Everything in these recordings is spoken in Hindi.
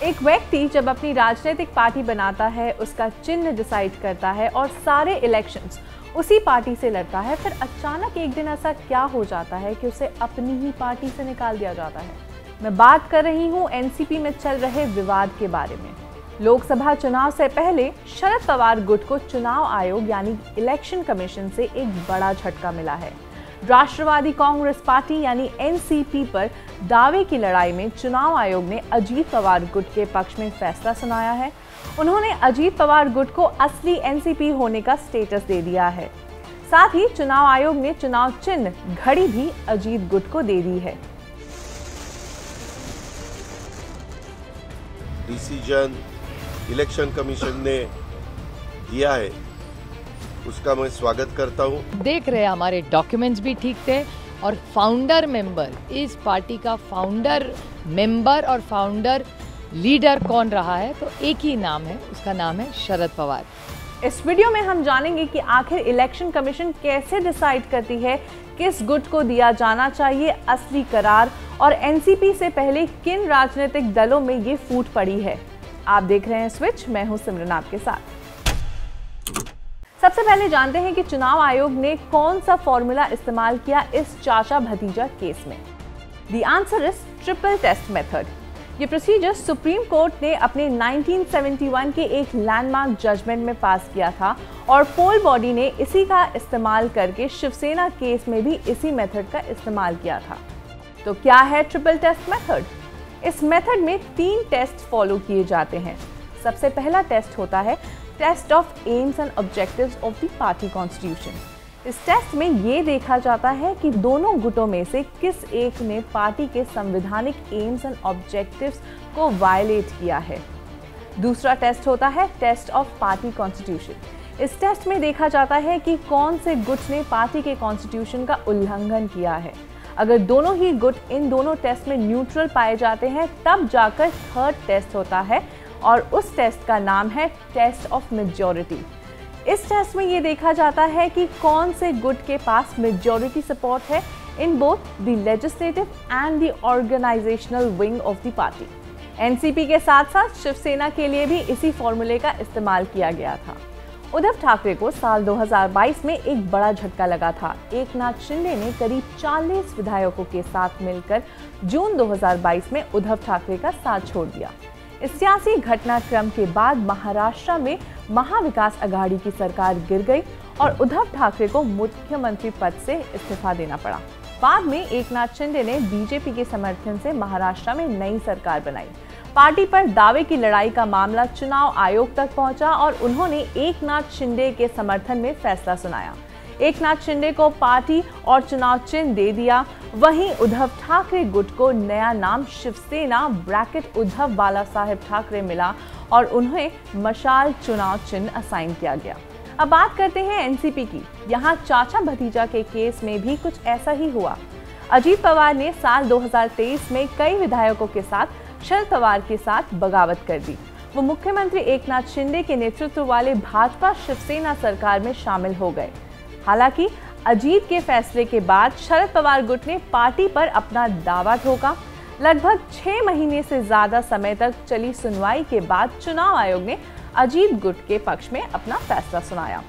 एक व्यक्ति जब अपनी राजनीतिक पार्टी बनाता है, उसका चिन्ह डिसाइड करता है और सारे इलेक्शंस उसी पार्टी से लड़ता है, फिर अचानक एक दिन ऐसा क्या हो जाता है कि उसे अपनी ही पार्टी से निकाल दिया जाता है। मैं बात कर रही हूँ एनसीपी में चल रहे विवाद के बारे में। लोकसभा चुनाव से पहले शरद पवार गुट को चुनाव आयोग यानी इलेक्शन कमीशन से एक बड़ा झटका मिला है। राष्ट्रवादी कांग्रेस पार्टी यानी एनसीपी पर दावे की लड़ाई में चुनाव आयोग ने अजीत पवार गुट के पक्ष में फैसला सुनाया है। उन्होंने अजीत पवार गुट को असली एनसीपी होने का स्टेटस दे दिया है। साथ ही चुनाव आयोग ने चुनाव चिन्ह घड़ी भी अजीत गुट को दे दी है। डिसीजन इलेक्शन कमीशन ने दिया है, उसका मैं स्वागत करता हूं। देख रहे हमारे डॉक्यूमेंट्स भी ठीक थे और फाउंडर मेंबर, इस पार्टी का फाउंडर मेंबर और फाउंडर लीडर कौन रहा है, तो एक ही नाम है, उसका नाम है शरद पवार। इस वीडियो में हम जानेंगे कि आखिर इलेक्शन कमीशन कैसे डिसाइड करती है किस गुट को दिया जाना चाहिए असली करार, और एनसीपी से पहले किन राजनीतिक दलों में ये फूट पड़ी है। आप देख रहे हैं स्विच, मैं हूं सिमरन आपके साथ। सबसे पहले जानते हैं कि चुनाव आयोग ने कौन सा फॉर्मूला इस्तेमाल किया इस चाचा भतीजा केस में। The answer is triple test method. ये प्रोसीजर सुप्रीम कोर्ट ने अपने 1971 के एक लैंडमार्क जजमेंट में पास किया था और पोल बॉडी ने इसी का इस्तेमाल करके शिवसेना केस में भी इसी मेथड का इस्तेमाल किया था। तो क्या है ट्रिपल टेस्ट मेथड? इस मेथड में 3 टेस्ट फॉलो किए जाते हैं। सबसे पहला टेस्ट होता है test of aims and objectives of the party constitution. इस टेस्ट में ये देखा जाता है कि दोनों गुटों में से किस एक ने पार्टी के संवैधानिक एम्स एंड ऑब्जेक्टिव्स को वायलेट किया है। दूसरा टेस्ट होता है टेस्ट ऑफ पार्टी कॉन्स्टिट्यूशन। इस टेस्ट में देखा जाता है कि कौन से गुट ने पार्टी के कॉन्स्टिट्यूशन का उल्लंघन किया है। अगर दोनों ही गुट इन दोनों टेस्ट में न्यूट्रल पाए जाते हैं, तब जाकर थर्ड टेस्ट होता है और उस टेस्ट का नाम है टेस्ट ऑफ मेजॉरिटी। इस टेस्ट में ये देखा जाता है कि कौन से गुट के पास मेजॉरिटी सपोर्ट है in both the legislative and the organisational wing of the party. NCP के साथ साथ शिवसेना के लिए भी इसी फॉर्मूले का इस्तेमाल किया गया था। उद्धव ठाकरे को साल 2022 में एक बड़ा झटका लगा था। एकनाथ शिंदे ने करीब 40 विधायकों के साथ मिलकर जून 2022 में उद्धव ठाकरे का साथ छोड़ दिया। इस सियासी घटनाक्रम के बाद महाराष्ट्र में महाविकास अघाड़ी की सरकार गिर गई और उद्धव ठाकरे को मुख्यमंत्री पद से इस्तीफा देना पड़ा। बाद में एकनाथ शिंदे ने बीजेपी के समर्थन से महाराष्ट्र में नई सरकार बनाई। पार्टी पर दावे की लड़ाई का मामला चुनाव आयोग तक पहुंचा और उन्होंने एकनाथ शिंदे के समर्थन में फैसला सुनाया। एकनाथ शिंदे को पार्टी और चुनाव चिन्ह दे दिया। वहीं उद्धव ठाकरे गुट को नया नाम शिवसेना ब्रैकेट उद्धव बाला साहेब ठाकरे मिला और उन्हें मशाल चुनाव चिन्ह असाइन किया गया। अब बात करते हैं एनसीपी की। यहाँ चाचा भतीजा के केस में भी कुछ ऐसा ही हुआ। अजीत पवार ने साल 2023 में कई विधायकों के साथ शरद पवार के साथ बगावत कर दी। वो मुख्यमंत्री एकनाथ शिंदे के नेतृत्व वाले भाजपा शिवसेना सरकार में शामिल हो गए। हालांकि अजीत के फैसले के बाद शरद पवार गुट ने पार्टी पर अपना दावा ठोका। लगभग 6 महीने से ज्यादा समय तक चली सुनवाई के बाद चुनाव आयोग ने अजीत गुट के पक्ष में अपना फैसला सुनाया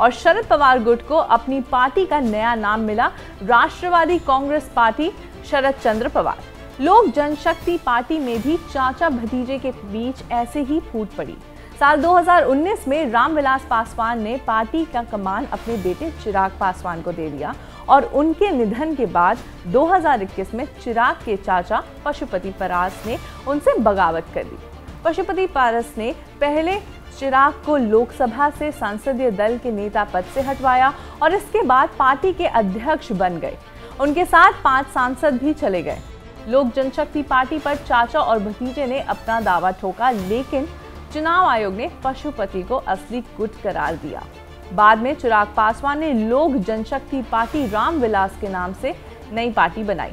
और शरद पवार गुट को अपनी पार्टी का नया नाम मिला, राष्ट्रवादी कांग्रेस पार्टी शरद चंद्र पवार। लोक जनशक्ति पार्टी में भी चाचा भतीजे के बीच ऐसे ही फूट पड़ी। साल 2019 में रामविलास पासवान ने पार्टी का कमान अपने बेटे चिराग पासवान को दे दिया और उनके निधन के बाद 2021 में चिराग के चाचा पशुपति पारस ने उनसे बगावत कर दी। पशुपति पारस ने पहले चिराग को लोकसभा से संसदीय दल के नेता पद से हटवाया और इसके बाद पार्टी के अध्यक्ष बन गए। उनके साथ 5 सांसद भी चले गए। लोक जनशक्ति पार्टी पर चाचा और भतीजे ने अपना दावा ठोका, लेकिन चुनाव आयोग ने पशुपति को असली गुट करार दिया। बाद में चिराग पासवान ने लोक जनशक्ति पार्टी रामविलास के नाम से नई पार्टी बनाई।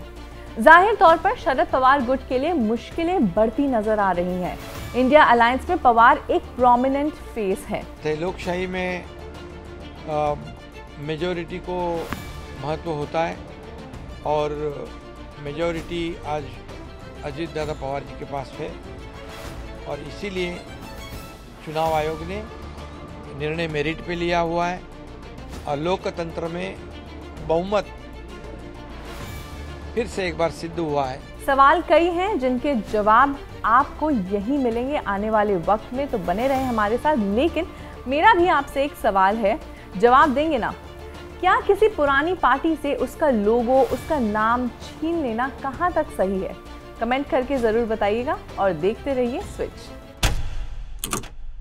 जाहिर तौर पर शरद पवार गुट के लिए मुश्किलें बढ़ती नजर आ रही हैं। इंडिया अलायंस में पवार एक प्रोमिनेंट फेस है। लोकशाही में मेजॉरिटी को महत्व होता है और मेजॉरिटी आज अजीत दादा पवार जी के पास है। और इसीलिए चुनाव आयोग ने निर्णय मेरिट पे लिया हुआ है और लोकतंत्र में बहुमत फिर से एक बार सिद्ध हुआ है। सवाल कई हैं जिनके जवाब आपको यही मिलेंगे आने वाले वक्त में, तो बने रहें हमारे साथ। लेकिन मेरा भी आपसे एक सवाल है, जवाब देंगे ना? क्या किसी पुरानी पार्टी से उसका लोगो, उसका नाम छीन लेना कहाँ तक सही है? कमेंट करके ज़रूर बताइएगा और देखते रहिए स्विच।